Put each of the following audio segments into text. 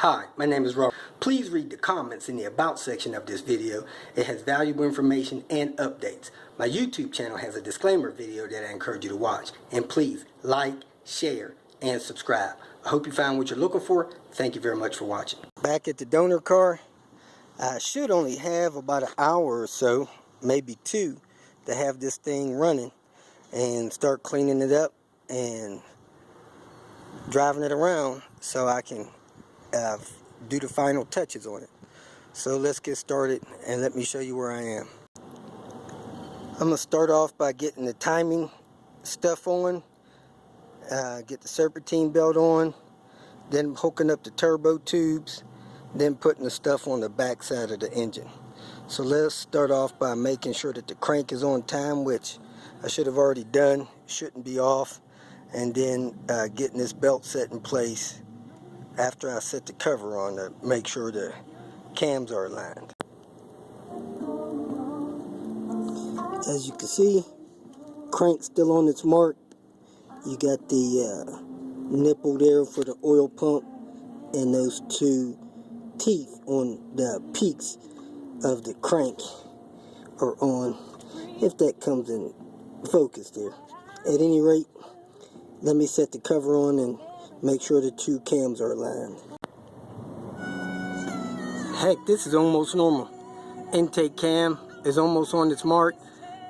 Hi, my name is Robert. Please read the comments in the About section of this video. It has valuable information and updates. My YouTube channel has a disclaimer video that I encourage you to watch. And please like, share, and subscribe. I hope you found what you're looking for. Thank you very much for watching. Back at the donor car, I should only have about an hour or so, maybe two, to have this thing running and start cleaning it up and driving it around so I can do the final touches on it. So let's get started and let me show you where I am. I'm going to start off by getting the timing stuff on, get the serpentine belt on, then hooking up the turbo tubes, then putting the stuff on the back side of the engine. So let's start off by making sure that the crank is on time, which I should have already done, shouldn't be off, and then getting this belt set in place after I set the cover on to make sure the cams are aligned. As you can see, crank still on its mark. You got the nipple there for the oil pump and those two teeth on the peaks of the crank are on, if that comes in focus there. At any rate, let me set the cover on and make sure the two cams are aligned. Heck, this is almost normal. Intake cam is almost on its mark.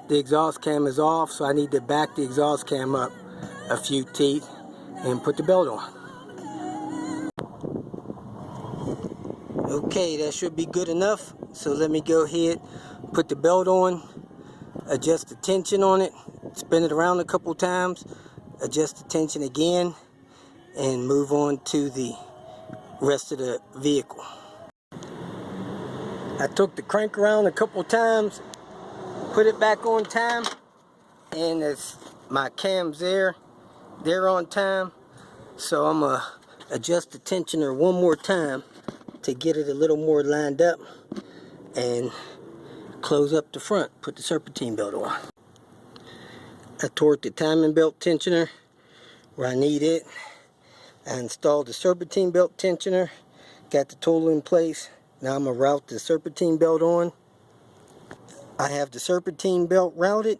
The exhaust cam is off, so I need to back the exhaust cam up a few teeth and put the belt on. Okay, that should be good enough. So let me go ahead, put the belt on, adjust the tension on it, spin it around a couple times, adjust the tension again, and move on to the rest of the vehicle. I took the crank around a couple times, put it back on time, and as my cams they're on time. So I'm gonna adjust the tensioner one more time to get it a little more lined up and close up the front, put the serpentine belt on. I torqued the timing belt tensioner where I need it. I installed the serpentine belt tensioner, got the tool in place. Now I'm going to route the serpentine belt on. I have the serpentine belt routed.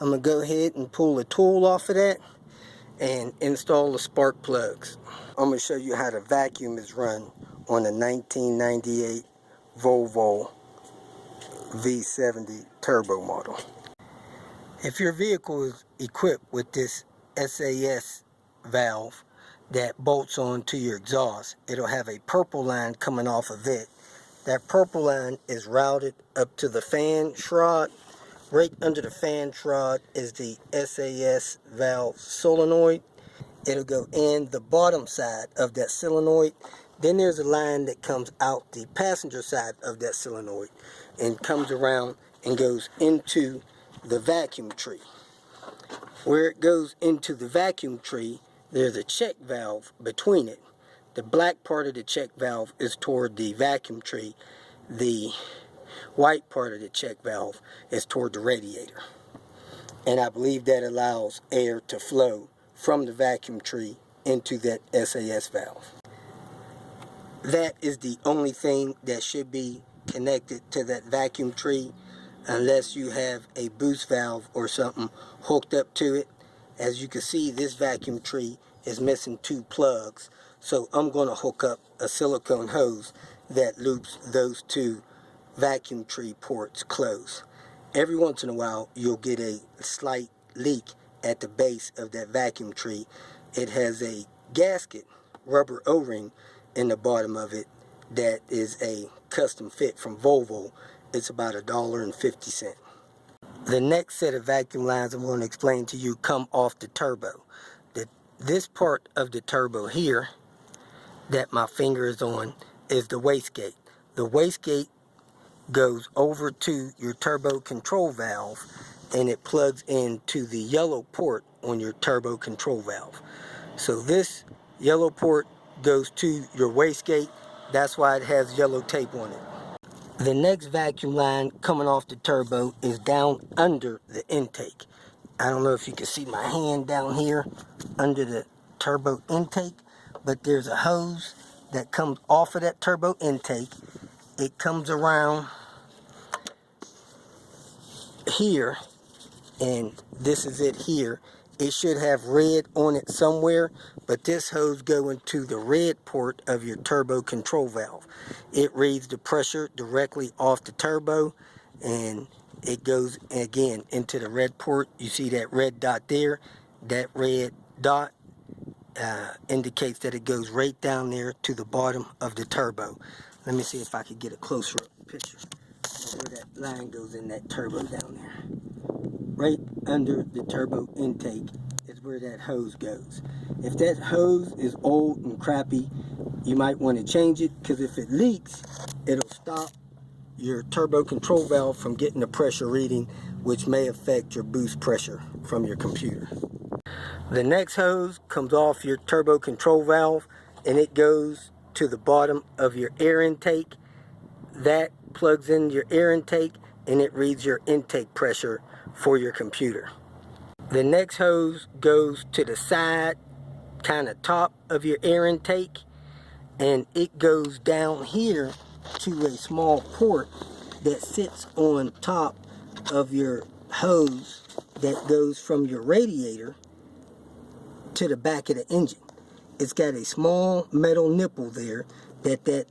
I'm going to go ahead and pull the tool off of that and install the spark plugs. I'm going to show you how the vacuum is run on a 1998 Volvo V70 turbo model. If your vehicle is equipped with this SAS valve that bolts on to your exhaust, it'll have a purple line coming off of it. That purple line is routed up to the fan shroud. Right under the fan shroud is the SAS valve solenoid. It'll go in the bottom side of that solenoid. Then there's a line that comes out the passenger side of that solenoid and comes around and goes into the vacuum tree. Where it goes into the vacuum tree, there's a check valve between it. The black part of the check valve is toward the vacuum tree. The white part of the check valve is toward the radiator. And I believe that allows air to flow from the vacuum tree into that SAS valve. That is the only thing that should be connected to that vacuum tree, unless you have a boost valve or something hooked up to it. As you can see, this vacuum tree is missing two plugs, so I'm going to hook up a silicone hose that loops those two vacuum tree ports closed. Every once in a while you'll get a slight leak at the base of that vacuum tree. It has a gasket rubber O-ring in the bottom of it that is a custom fit from Volvo. It's about $1.50. The next set of vacuum lines I'm going to explain to you come off the turbo. This part of the turbo here that my finger is on is the wastegate. The wastegate goes over to your turbo control valve and it plugs into the yellow port on your turbo control valve. So this yellow port goes to your wastegate. That's why it has yellow tape on it. The next vacuum line coming off the turbo is down under the intake. I don't know if you can see my hand down here under the turbo intake, but there's a hose that comes off of that turbo intake. It comes around here, and this is it here. It should have red on it somewhere, but this hose goes into the red port of your turbo control valve. It reads the pressure directly off the turbo, and it goes again into the red port. You see that red dot there? That red dot indicates that it goes right down there to the bottom of the turbo. Let me see if I could get a closer up picture of where that line goes in that turbo down there. Right under the turbo intake is where that hose goes. If that hose is old and crappy, you might want to change it, because if it leaks, it'll stop your turbo control valve from getting the pressure reading, which may affect your boost pressure from your computer. The next hose comes off your turbo control valve, and it goes to the bottom of your air intake. That plugs in your air intake, and it reads your intake pressure for your computer. The next hose goes to the side, kind of top of your air intake, and it goes down here to a small port that sits on top of your hose that goes from your radiator to the back of the engine. It's got a small metal nipple there that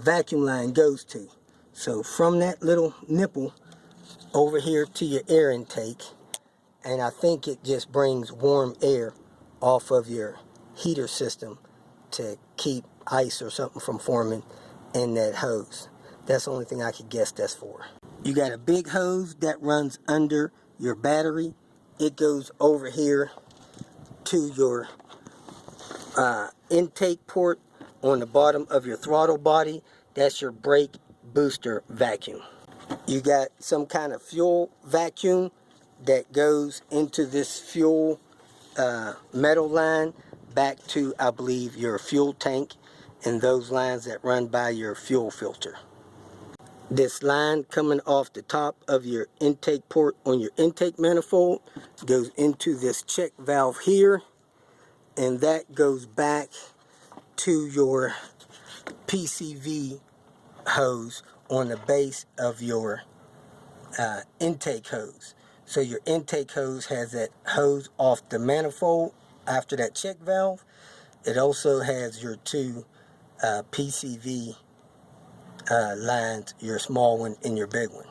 vacuum line goes to. So from that little nipple over here to your air intake, and I think it just brings warm air off of your heater system to keep ice or something from forming in that hose. That's the only thing I could guess that's for. You got a big hose that runs under your battery. It goes over here to your intake port on the bottom of your throttle body. That's your brake booster vacuum. You got some kind of fuel vacuum that goes into this fuel metal line back to, I believe, your fuel tank, and those lines that run by your fuel filter. This line coming off the top of your intake port on your intake manifold goes into this check valve here, and that goes back to your PCV hose on the base of your intake hose. So your intake hose has that hose off the manifold after that check valve. It also has your two PCV lines, your small one and your big one.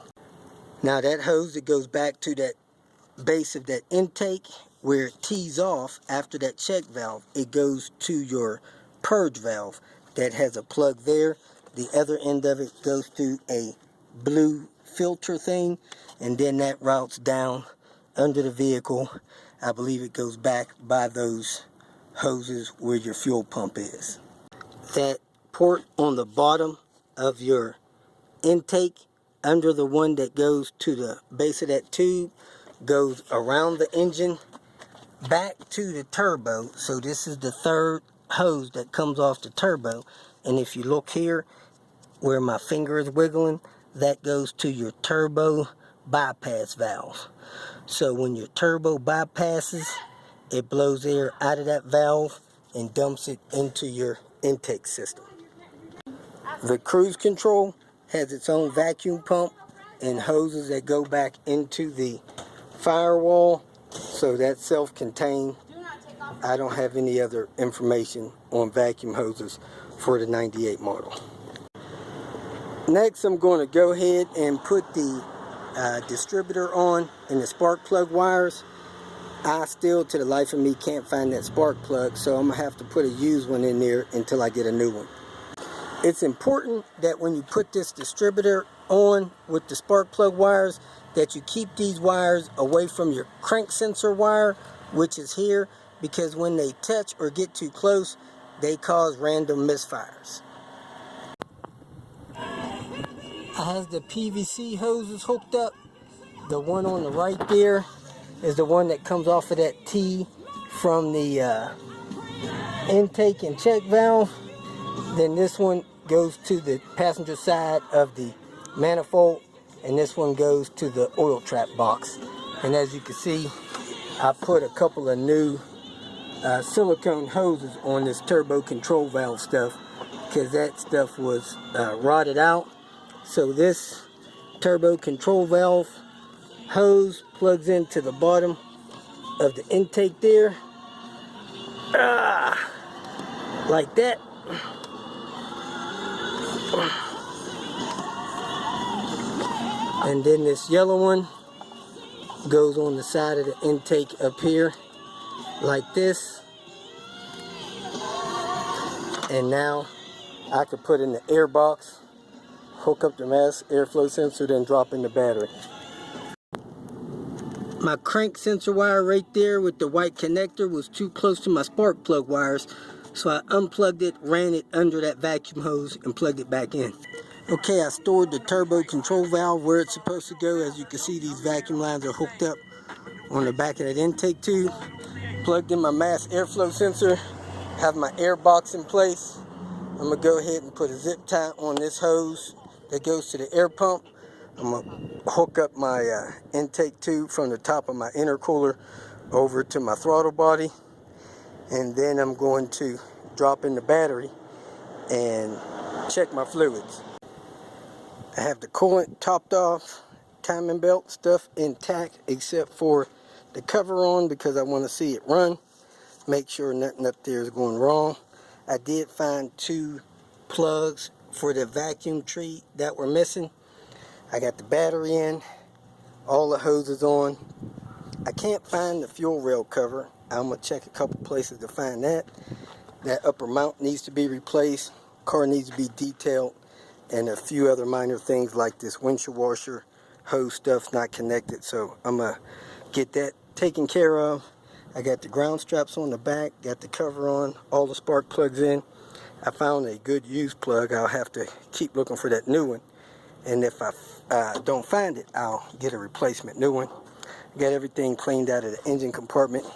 Now that hose that goes back to that base of that intake, where it tees off after that check valve, it goes to your purge valve that has a plug there. The other end of it goes to a blue filter thing, and then that routes down under the vehicle. I believe it goes back by those hoses where your fuel pump is. That port on the bottom of your intake, under the one that goes to the base of that tube, goes around the engine back to the turbo. So this is the third hose that comes off the turbo, and if you look here where my finger is wiggling, that goes to your turbo bypass valve. So when your turbo bypasses, it blows air out of that valve and dumps it into your intake system. The cruise control has its own vacuum pump and hoses that go back into the firewall, so that's self-contained. I don't have any other information on vacuum hoses for the 98 model. Next, I'm going to go ahead and put the distributor on and the spark plug wires. I still, to the life of me, can't find that spark plug, so I'm going to have to put a used one in there until I get a new one. It's important that when you put this distributor on with the spark plug wires, that you keep these wires away from your crank sensor wire, which is here, because when they touch or get too close, they cause random misfires. I have the PVC hoses hooked up. The one on the right there is the one that comes off of that T from the intake and check valve. Then this one goes to the passenger side of the manifold, and this one goes to the oil trap box. And as you can see, I put a couple of new silicone hoses on this turbo control valve stuff, because that stuff was rotted out. So this turbo control valve hose plugs into the bottom of the intake there, like that. And then this yellow one goes on the side of the intake up here, like this. And now I could put in the air box, hook up the mass airflow sensor, then drop in the battery. My crank sensor wire right there with the white connector was too close to my spark plug wires, so I unplugged it, ran it under that vacuum hose, and plugged it back in. Okay, I stored the turbo control valve where it's supposed to go. As you can see, these vacuum lines are hooked up on the back of that intake tube. Plugged in my mass airflow sensor, have my air box in place. I'm gonna go ahead and put a zip tie on this hose that goes to the air pump. I'm gonna hook up my intake tube from the top of my intercooler over to my throttle body, and then I'm going to drop in the battery and check my fluids. I have the coolant topped off, timing belt stuff intact except for the cover on, because I want to see it run, make sure nothing up there is going wrong. I did find 2 plugs for the vacuum tree that were missing. I got the battery in, all the hoses on. I can't find the fuel rail cover. I'm going to check a couple places to find that. That upper mount needs to be replaced, car needs to be detailed, and a few other minor things like this windshield washer hose stuff's not connected, so I'm going to get that taken care of. I got the ground straps on the back, got the cover on, all the spark plugs in. I found a good used plug. I'll have to keep looking for that new one, and if I don't find it, I'll get a replacement new one. Got everything cleaned out of the engine compartment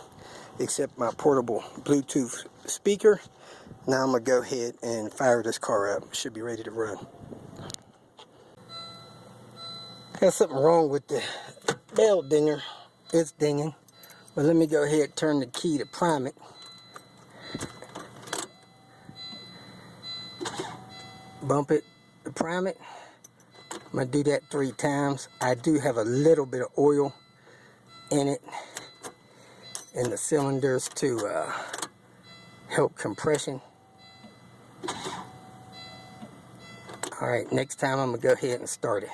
except my portable Bluetooth speaker. Now I'm gonna go ahead and fire this car up. Should be ready to run. Got something wrong with the bell dinger. It's dinging. But let me go ahead and turn the key to prime it. Bump it to prime it. I'm going to do that 3 times. I do have a little bit of oil in it, in the cylinders, to help compression. Alright, next time I'm going to go ahead and start it.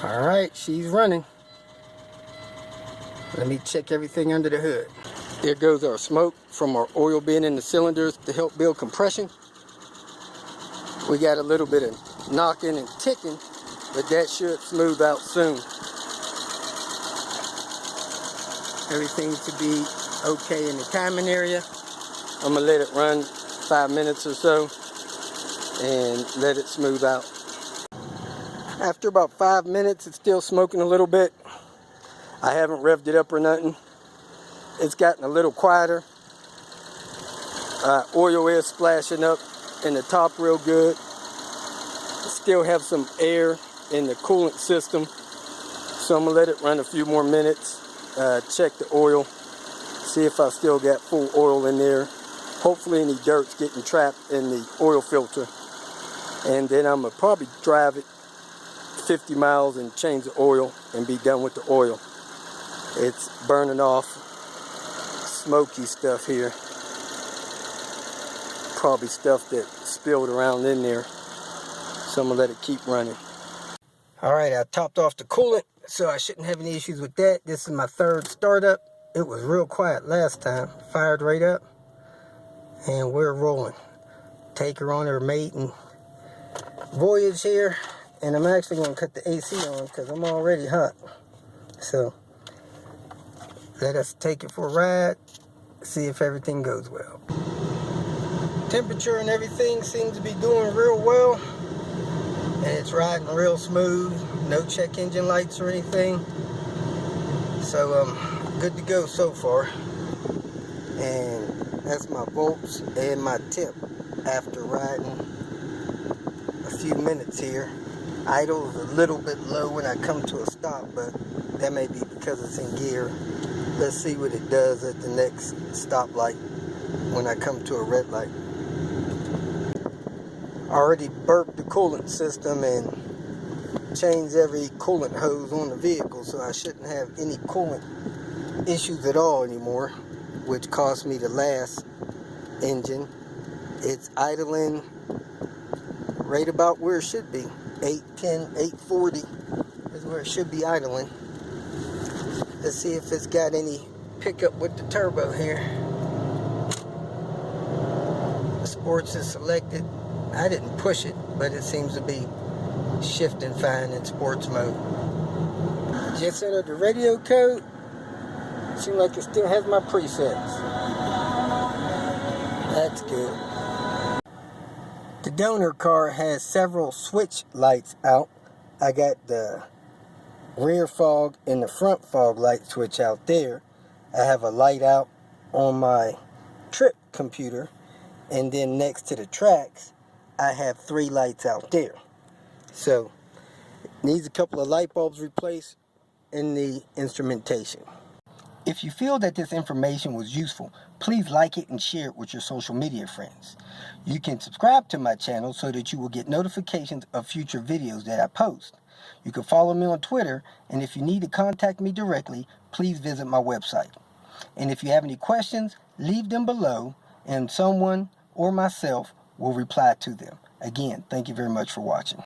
Alright, she's running. Let me check everything under the hood. There goes our smoke from our oil being in the cylinders to help build compression. We got a little bit of knocking and ticking, but that should smooth out soon. Everything to be okay in the timing area. I'm going to let it run 5 minutes or so and let it smooth out. After about 5 minutes, it's still smoking a little bit. I haven't revved it up or nothing. It's gotten a little quieter. Oil is splashing up in the top real good. Still have some air in the coolant system, so I'm gonna let it run a few more minutes. Check the oil, see if I still got full oil in there. Hopefully any dirt's getting trapped in the oil filter. And then I'm gonna probably drive it 50 miles and change the oil and be done with the oil. It's burning off smoky stuff here. Probably stuff that spilled around in there. So I'm gonna let it keep running. Alright, I topped off the coolant, so I shouldn't have any issues with that. This is my 3rd startup. It was real quiet last time. Fired right up. And we're rolling. Take her on her Maiden Voyage here. And I'm actually going to cut the AC on because I'm already hot. So, let us take it for a ride, see if everything goes well. Temperature and everything seems to be doing real well. And it's riding real smooth. No check engine lights or anything. So, good to go so far. And that's my volts and my tip after riding a few minutes here. Idle is a little bit low when I come to a stop, but that may be because it's in gear. Let's see what it does at the next stoplight when I come to a red light. I already burped the coolant system and changed every coolant hose on the vehicle, so I shouldn't have any coolant issues at all anymore, which cost me the last engine. It's idling right about where it should be. 810, 840 is where it should be idling. Let's see if it's got any pickup with the turbo here. The sports is selected. I didn't push it, but it seems to be shifting fine in sports mode. Just entered the radio code. Seems like it still has my presets. That's good. The donor car has several switch lights out. I got the rear fog and the front fog light switch out there. I have a light out on my trip computer, and then next to the tracks I have 3 lights out there. So needs a couple of light bulbs replaced in the instrumentation. If you feel that this information was useful, please like it and share it with your social media friends. You can subscribe to my channel so that you will get notifications of future videos that I post. You can follow me on Twitter, and if you need to contact me directly, please visit my website. And if you have any questions, leave them below, and someone or myself will reply to them. Again, thank you very much for watching.